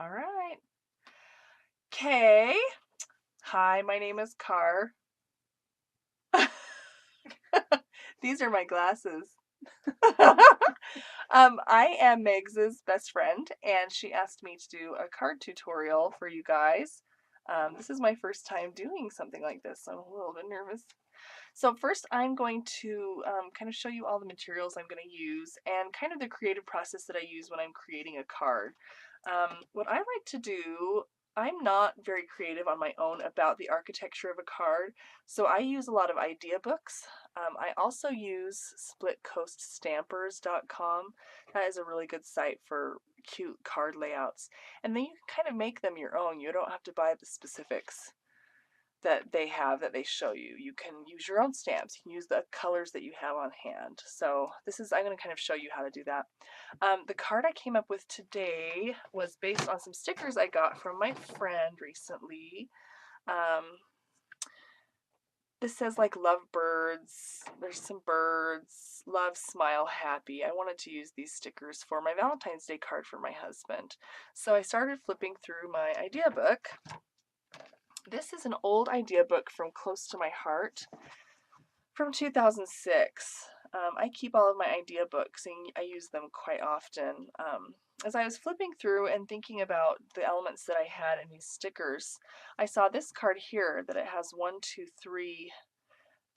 All right. Okay. Hi, my name is Car. These are my glasses. I am Megs's best friend, and she asked me to do a card tutorial for you guys. This is my first time doing something like this, so I'm a little bit nervous. So first I'm going to kind of show you all the materials I'm going to use and kind of the creative process that I use when I'm creating a card. What I like to do, I'm not very creative on my own about the architecture of a card, so I use a lot of idea books. I also use splitcoaststampers.com. That is a really good site for cute card layouts. And then you can kind of make them your own. You don't have to buy the specifics that they have that they show you. You can use your own stamps. You can use the colors that you have on hand. So I'm going to kind of show you how to do that. The card I came up with today was based on some stickers I got from my friend recently. Um, this says like love birds. There's some birds. Love, smile, happy. I wanted to use these stickers for my Valentine's Day card for my husband. So I started flipping through my idea book. This is an old idea book from close to my heart from 2006. I keep all of my idea books and I use them quite often. As I was flipping through and thinking about the elements that I had in these stickers, I saw this card here that it has 1, 2, 3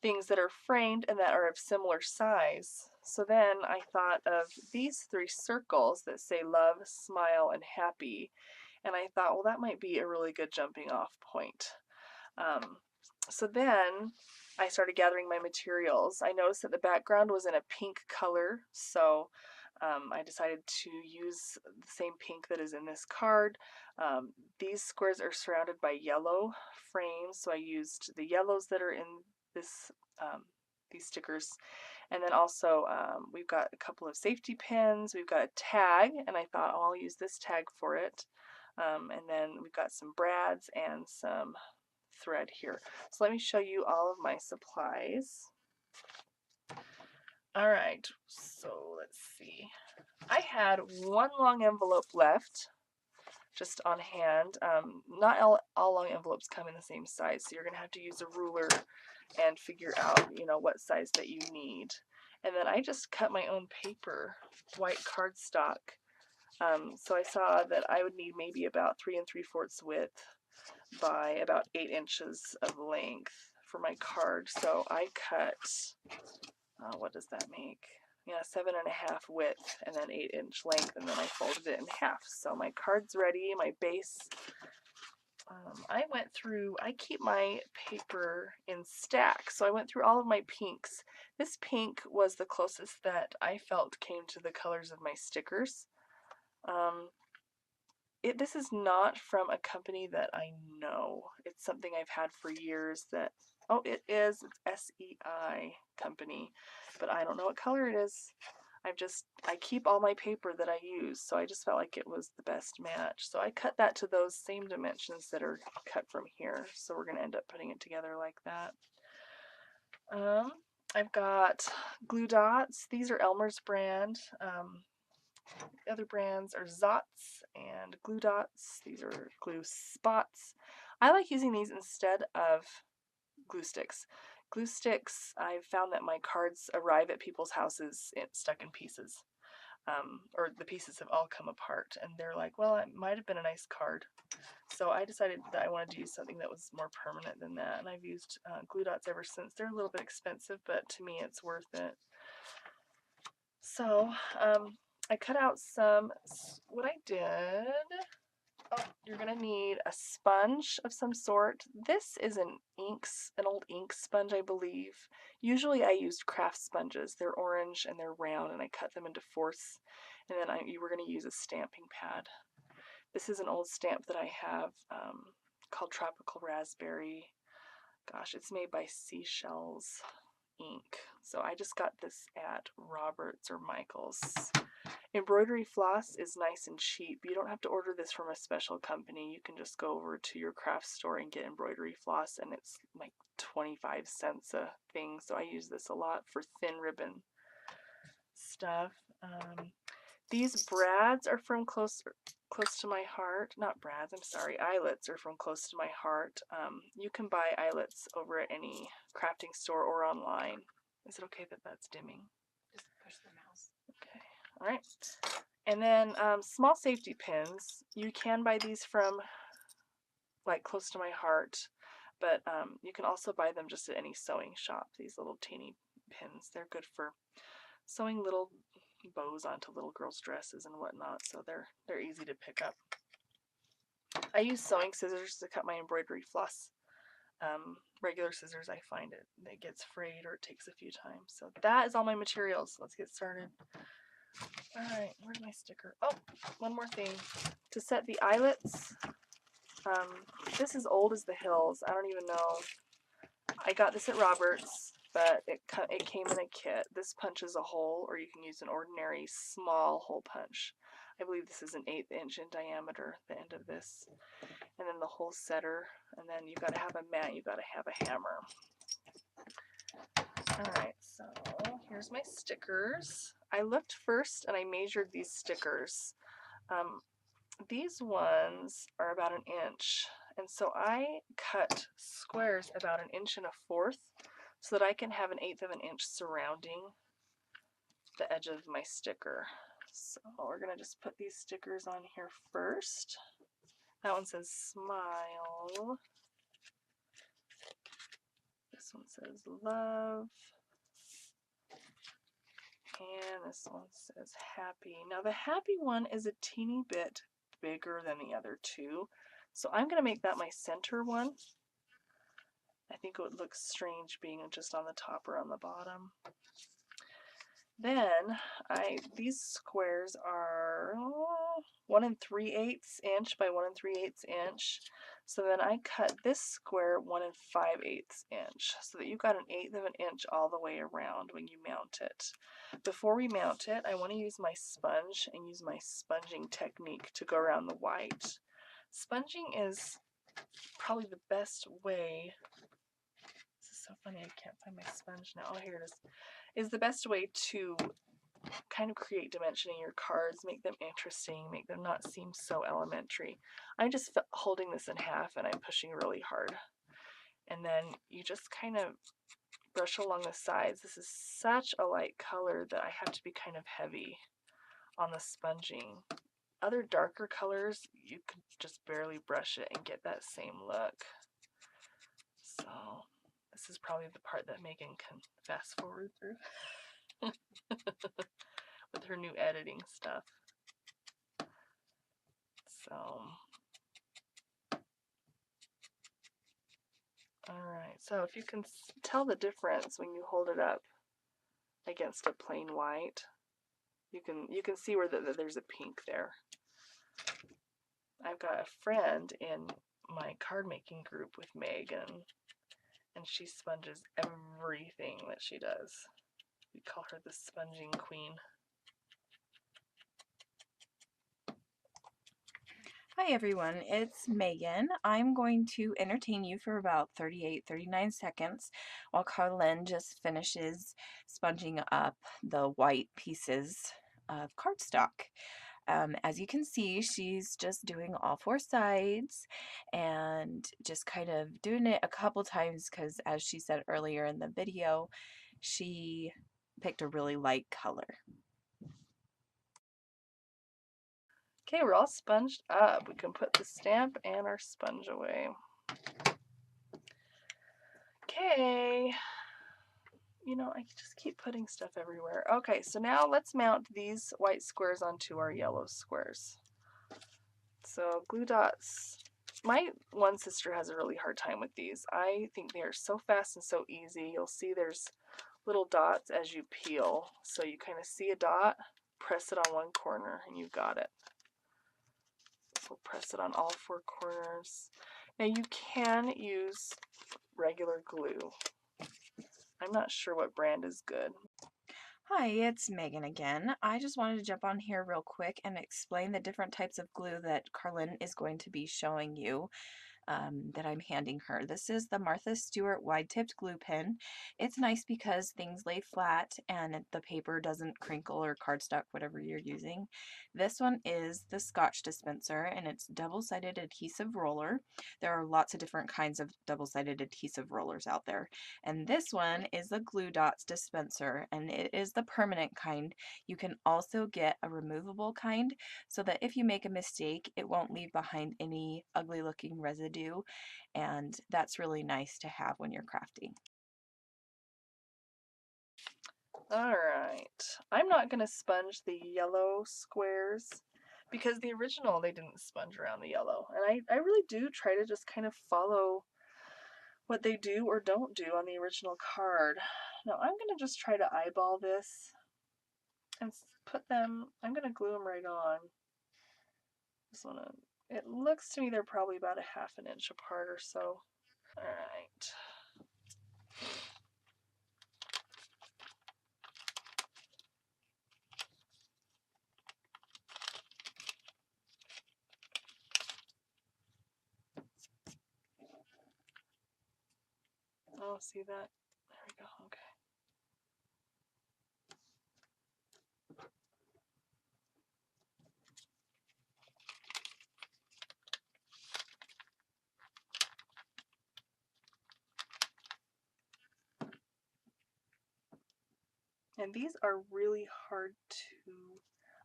things that are framed and that are of similar size. So then I thought of these 3 circles that say love, smile, and happy. And I thought, well, that might be a really good jumping off point. So then I started gathering my materials. I noticed that the background was in a pink color, so I decided to use the same pink that is in this card. These squares are surrounded by yellow frames, so I used the yellows that are in this these stickers. And then also we've got a couple of safety pins. We've got a tag, and I thought, oh, I'll use this tag for it. And then we've got some brads and some thread here. So let me show you all of my supplies. All right, so let's see. I had one long envelope left just on hand. Not all long envelopes come in the same size, so you're gonna have to use a ruler and figure out, what size that you need. And then I just cut my own paper, white cardstock. So I saw that I would need maybe about 3 3/4 width by about 8 inches of length for my card. So I cut, what does that make? Yeah, 7 1/2 width and then 8-inch length, and then I folded it in half. So my card's ready, my base. I keep my paper in stacks, so I went through all of my pinks. This pink was the closest that I felt came to the colors of my stickers. This is not from a company that I know. It's something I've had for years that, oh, it is. It's SEI company, but I don't know what color it is. I keep all my paper that I use, so I just felt like it was the best match. So I cut that to those same dimensions that are cut from here. So we're going to end up putting it together like that. I've got glue dots. These are Elmer's brand. The other brands are Zots and Glue Dots. These are glue spots. I like using these instead of glue sticks. Glue sticks, I've found that my cards arrive at people's houses stuck in pieces. Or the pieces have all come apart, and they're like, well, it might have been a nice card. So I decided that I wanted to use something that was more permanent than that, and I've used glue dots ever since. They're a little bit expensive, but to me it's worth it. So I cut out what I did, oh, you're gonna need a sponge of some sort. This is an old ink sponge, I believe. Usually I used craft sponges. They're orange and they're round, and I cut them into fourths, and then you were gonna use a stamping pad. This is an old stamp that I have called Tropical Raspberry. Gosh, it's made by Seashells ink. So I just got this at Roberts or Michael's. Embroidery floss is nice and cheap. You don't have to order this from a special company. You can just go over to your craft store and get embroidery floss, and it's like 25 cents a thing. So I use this a lot for thin ribbon stuff. These brads are from close to my heart. Not brads, I'm sorry. Eyelets are from close to my heart. You can buy eyelets over at any crafting store or online. Is it okay that that's dimming? Just push the mouse. Okay. All right. And then small safety pins. You can buy these from like close to my heart, but you can also buy them just at any sewing shop. These little teeny pins. They're good for sewing little bows onto little girls' dresses and whatnot, so they're easy to pick up. I use sewing scissors to cut my embroidery floss. Regular scissors, I find it gets frayed or it takes a few times. So that is all my materials. Let's get started. All right, where's my sticker? Oh, one more thing. To set the eyelets, this is old as the hills. I don't even know. I got this at Robert's, but it came in a kit. This punches a hole, or you can use an ordinary small hole punch. I believe this is an 1/8 inch in diameter, the end of this. And then the hole setter, and then you've got to have a mat, you've got to have a hammer. Alright, so here's my stickers. I looked first and I measured these stickers. These ones are about 1 inch, and so I cut squares about 1 1/4 inches so that I can have 1/8 of an inch surrounding the edge of my sticker. So we're going to just put these stickers on here first. That one says smile. This one says love. And this one says happy. Now the happy one is a teeny bit bigger than the other two, so I'm going to make that my center one. I think it would look strange being just on the top or on the bottom. Then these squares are 1 3/8 inch by 1 3/8 inch. So then I cut this square 1 5/8 inch so that you've got 1/8 of an inch all the way around when you mount it. Before we mount it, I want to use my sponge and use my sponging technique to go around the white. Sponging is probably the best way. This is so funny, I can't find my sponge now. Oh, here it is. Is the best way to kind of create dimension in your cards, make them interesting, make them not seem so elementary. I'm just holding this in half and I'm pushing really hard. And then you just kind of brush along the sides. This is such a light color that I have to be kind of heavy on the sponging. Other darker colors, you can just barely brush it and get that same look. So this is probably the part that Megan can fast forward through with her new editing stuff. So, alright, so if you can tell the difference when you hold it up against a plain white, you can see where there's a pink there. I've got a friend in my card making group with Megan, and she sponges everything that she does. We call her the sponging queen. Hi everyone, it's Megan. I'm going to entertain you for about 39 seconds while Karlenn just finishes sponging up the white pieces of cardstock. As you can see, she's just doing all 4 sides and just kind of doing it a couple times because, as she said earlier in the video, she picked a really light color. Okay, we're all sponged up. We can put the stamp and our sponge away. Okay. You know, I just keep putting stuff everywhere. Okay, so now let's mount these white squares onto our yellow squares. So glue dots. My one sister has a really hard time with these. I think they are so fast and so easy. You'll see there's little dots as you peel. So you kind of see a dot, press it on one corner, and you've got it. So press it on all 4 corners. Now you can use regular glue. I'm not sure what brand is good. Hi, it's Megan again. I just wanted to jump on here real quick and explain the different types of glue that Karlenn is going to be showing you. that I'm handing her. This is the Martha Stewart wide-tipped glue pen. It's nice because things lay flat and the paper doesn't crinkle or cardstock, whatever you're using. This one is the Scotch dispenser, and it's double-sided adhesive roller. There are lots of different kinds of double-sided adhesive rollers out there. And this one is the Glue Dots dispenser, and it is the permanent kind. You can also get a removable kind so that if you make a mistake, it won't leave behind any ugly looking residue, and that's really nice to have when you're crafting. Alright, I'm not going to sponge the yellow squares because the original they didn't sponge around the yellow. And I really do try to just kind of follow what they do or don't do on the original card. Now I'm going to just try to eyeball this and put them, I'm going to glue them right on. Just want to, it looks to me they're probably about a half an inch apart or so. Alright. Oh, see that? There we go. Okay. And these are really hard to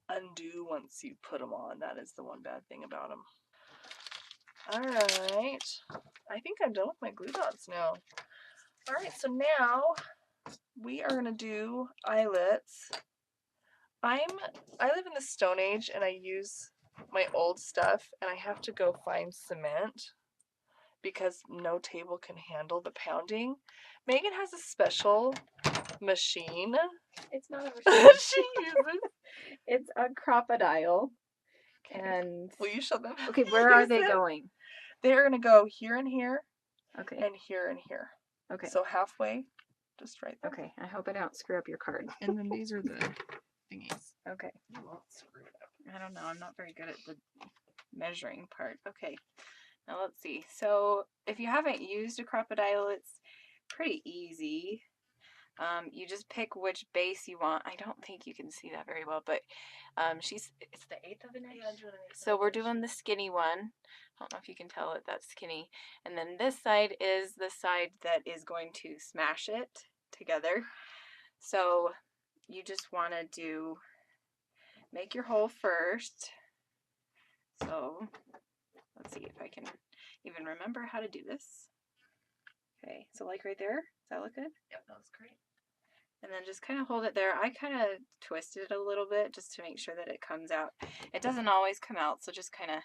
undo once you put them on. That is the one bad thing about them. Alright. I think I'm done with my glue dots now. Alright, so now we are going to do eyelets. I live in the Stone Age and I use my old stuff and I have to go find cement because no table can handle the pounding. Megan has a special machine. It's not a machine. She uses. It's a crocodile. And will you show them? Okay, where are they going? They're gonna go here and here. Okay. And here and here. Okay. So halfway, just right there. Okay. I hope I don't screw up your card. And then these are the thingies. Okay. You won't screw it up. I don't know. I'm not very good at the measuring part. Okay. Now let's see. So if you haven't used a crocodile, it's pretty easy. You just pick which base you want. I don't think you can see that very well, but it's the 1/8 of an inch. Yeah, so we're doing the skinny one. I don't know if you can tell it that's skinny. And then this side is the side that is going to smash it together. So you just want to make your hole first. So let's see if I can even remember how to do this. Okay, so like right there, does that look good? Yep, that was great. And then just kind of hold it there. I kind of twisted it a little bit just to make sure that it comes out. It doesn't always come out, so just kind of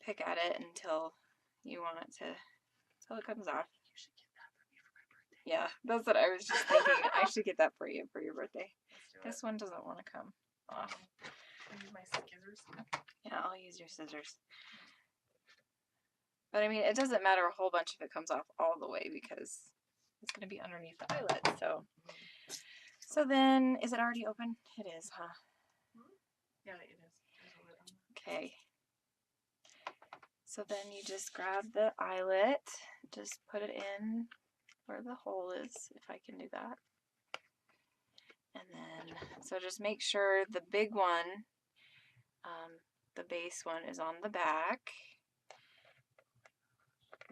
pick at it until you want it to, until it comes off. You should get that for me for my birthday. Yeah, that's what I was just thinking. I should get that for you for your birthday. This one doesn't want to come off. Can I use my scissors? Yeah, I'll use your scissors. But I mean, it doesn't matter a whole bunch if it comes off all the way because it's going to be underneath the eyelet. So then, is it already open? It is, huh? Yeah, it is. Okay. So then you just grab the eyelet, just put it in where the hole is, if I can do that. And then, so just make sure the big one, the base one is on the back.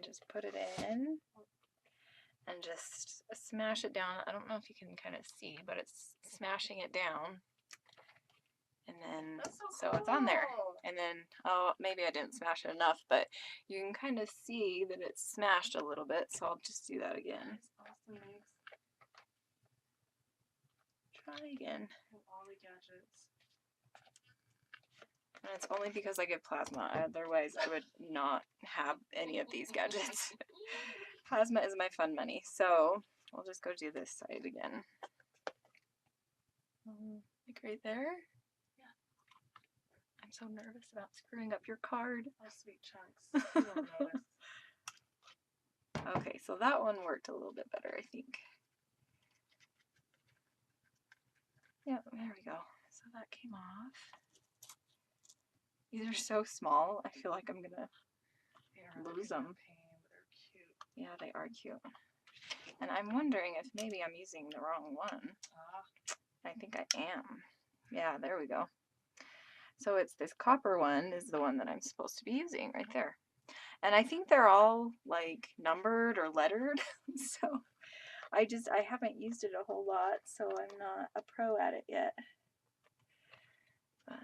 Just put it in and just smash it down. I don't know if you can kind of see, but it's smashing it down. And then, so it's on there. And then, oh, maybe I didn't smash it enough, but you can kind of see that it's smashed a little bit, so I'll just do that again. Try again. All the gadgets. And it's only because I get plasma, otherwise I would not have any of these gadgets. Plasma is my fun money, so we'll just go do this side again. Like right there. Yeah. I'm so nervous about screwing up your card. Oh, sweet chunks. You won't notice. Okay, so that one worked a little bit better, I think. Yep, there we go. So that came off. These are so small, I feel like I'm gonna lose them. Pain, but they're cute. Yeah, they are cute. And I'm wondering if maybe I'm using the wrong one. I think I am. Yeah, there we go. So it's this copper one is the one that I'm supposed to be using right there. And I think they're all like numbered or lettered. So I haven't used it a whole lot, so I'm not a pro at it yet. But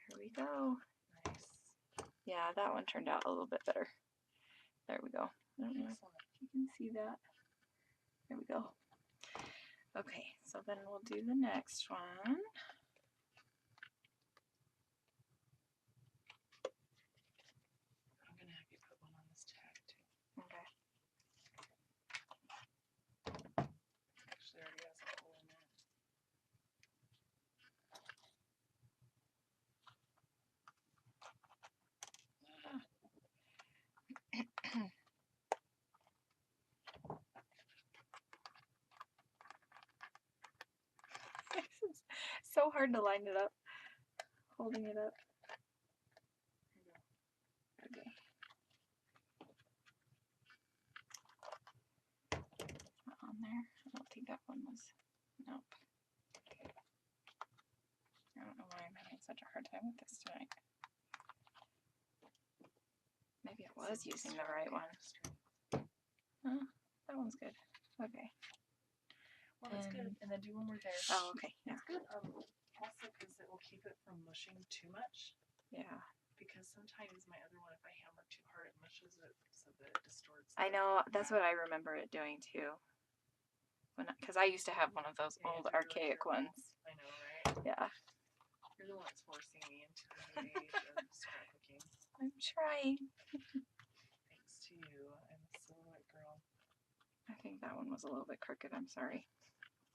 here we go. Nice. Yeah, that one turned out a little bit better. There we go. I don't know if you can see that. There we go. Okay, so then we'll do the next one. I'm gonna have you put one on this tag too. Okay. Actually, already has a hole in it. It's so hard to line it up. Holding it up. Okay. Not on there. I don't think that one was. Nope. Okay. I don't know why I'm having such a hard time with this tonight. Maybe I was using the right one. That one's good. Okay. Well, that's good. And then do one more there. Oh, okay. Yeah. It's good. Also, because it will keep it from mushing too much. Yeah. Because sometimes my other one, if I hammer too hard, it mushes it so that it distorts. I know. That's what I remember it doing too. Because I used to have one of those old archaic ones. I know, right? Yeah. You're the one that's forcing me into the new age of scrapbooking. I'm trying. Thanks to you. I'm a silhouette girl. I think that one was a little bit crooked. I'm sorry.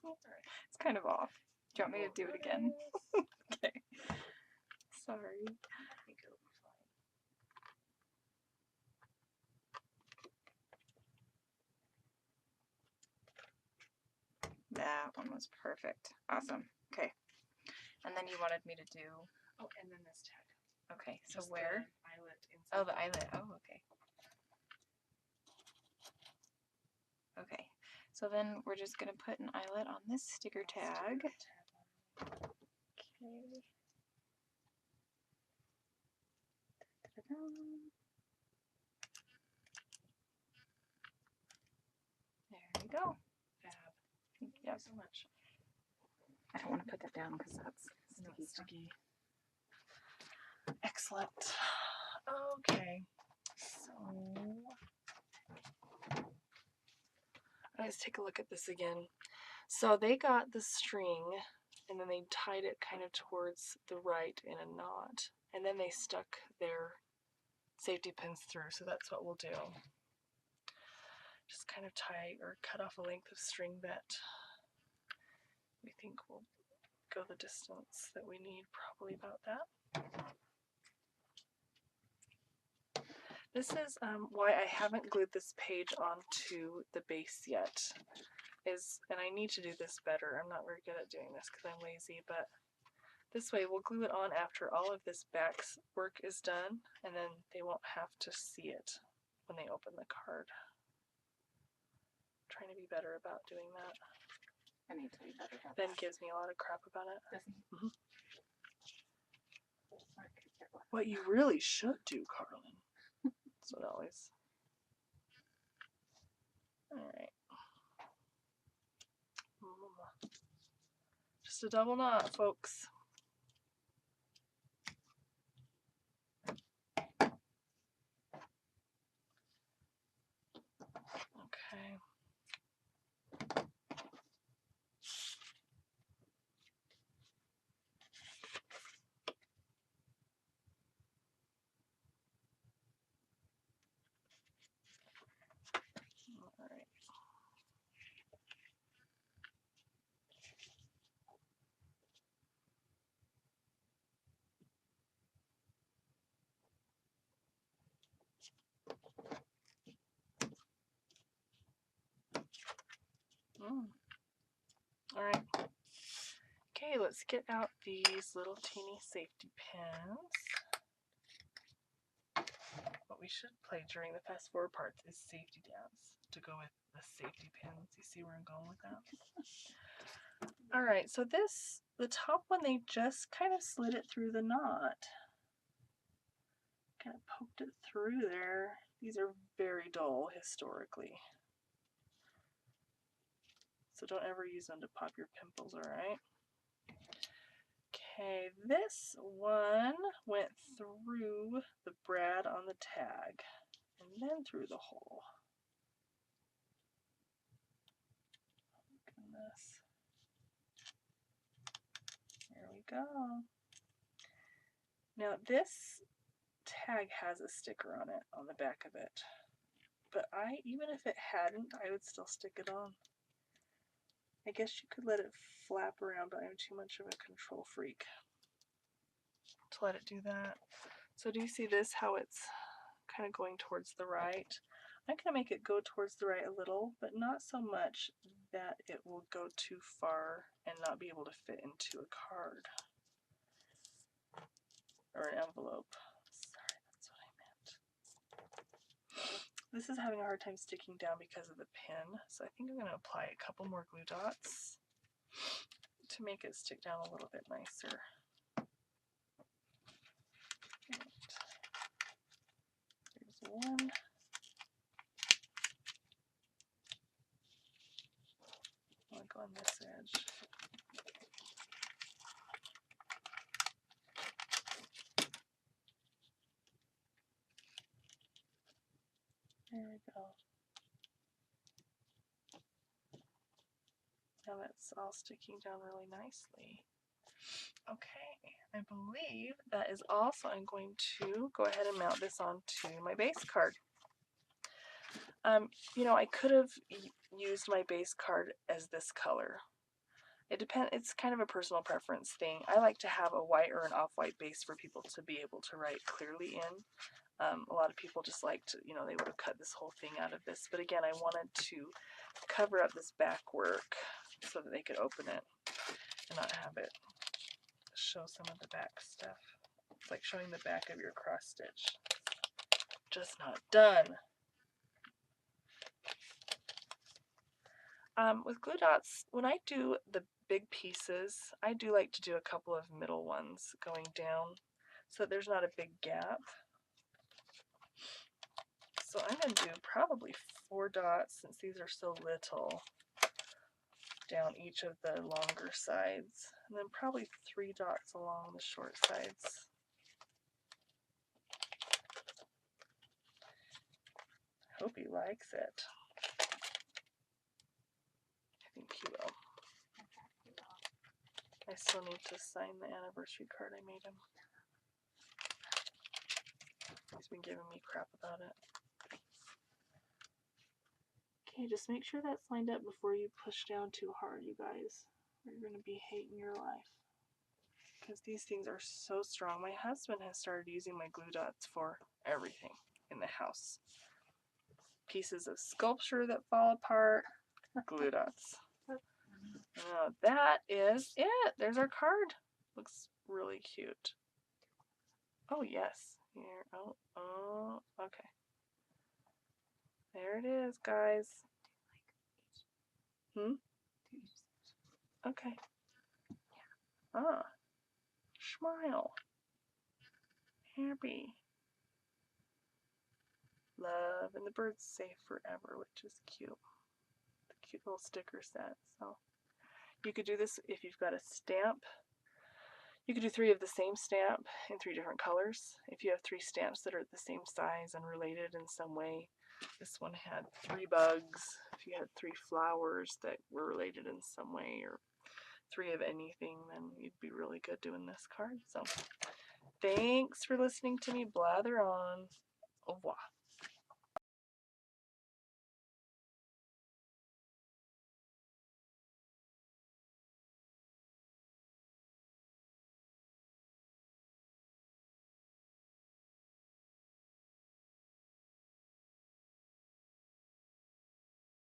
All right. It's kind of off. Do you want me to do it again? Okay. Sorry. I think it'll be fine. That one was perfect. Awesome. Okay. And then you wanted me to do. Oh, and then this tag. Okay. So Just where? the eyelet inside. Oh, the eyelet. Oh, okay. Okay. So then we're just going to put an eyelet on this sticker tag. Okay. Ta-da. There we go. Fab. Yep. Thank you so much. I don't want to put that down because that's sticky. Excellent. Okay. So let's take a look at this again. So they got the string and then they tied it kind of towards the right in a knot. And then they stuck their safety pins through. So that's what we'll do. Just kind of tie or cut off a length of string that we think will go the distance that we need, probably about that. This is why I haven't glued this page onto the base yet. And I need to do this better. I'm not very good at doing this because I'm lazy, but this way we'll glue it on after all of this back work is done, and then they won't have to see it when they open the card. I'm trying to be better about doing that. I need to be better at Ben gives me a lot of crap about it. Mm-hmm. What you really should do, Karlenn. That's what always. Alright. Just a double knot, folks. Okay. Alright. Alright. Okay, let's get out these little teeny safety pins. What we should play during the fast forward parts is safety dance to go with the safety pins. You see where I'm going with that? All right, so the top one, they just kind of slid it through the knot. Kind of poked it through there. These are very dull historically. So don't ever use them to pop your pimples, all right? Okay, this one went through the brad on the tag and then through the hole. Goodness. There we go. Now this tag has a sticker on it, on the back of it. But even if it hadn't, I would still stick it on. I guess you could let it flap around, but I'm too much of a control freak to let it do that. So do you see this, how it's kind of going towards the right? I'm going to make it go towards the right a little, but not so much that it will go too far and not be able to fit into a card or an envelope. Sorry, that's what I meant. This is having a hard time sticking down because of the pin, so I think I'm going to apply a couple more glue dots to make it stick down a little bit nicer. There's one. I'll go on this edge. There we go. Now that's all sticking down really nicely. Okay, I believe that is all, so I'm going to go ahead and mount this onto my base card. You know, I could have used my base card as this color. It's kind of a personal preference thing. I like to have a white or an off-white base for people to be able to write clearly in. A lot of people just like to, you know, they would have cut this whole thing out of this. But again, I wanted to cover up this back work so that they could open it and not have it show some of the back stuff. It's like showing the back of your cross stitch. Just not done. With glue dots, when I do the big pieces, I do like to do a couple of middle ones going down so that there's not a big gap. So I'm going to do probably 4 dots, since these are so little, down each of the longer sides, and then probably 3 dots along the short sides. I hope he likes it. I think he will. I still need to sign the anniversary card I made him. He's been giving me crap about it. Okay, just make sure that's lined up before you push down too hard, you guys, or you're going to be hating your life. Because these things are so strong. My husband has started using my glue dots for everything in the house. Pieces of sculpture that fall apart, glue dots. Now that is it. There's our card. Looks really cute. Oh yes. Here. Oh, okay. There it is, guys. Okay. Ah. Smile. Happy. Love, and the birds say forever, which is cute. The cute little sticker set. So you could do this if you've got a stamp. You could do 3 of the same stamp in 3 different colors. If you have 3 stamps that are the same size and related in some way, this one had 3 bugs. If you had 3 flowers that were related in some way, or 3 of anything, then you'd be really good doing this card. So thanks for listening to me blather on. Au revoir.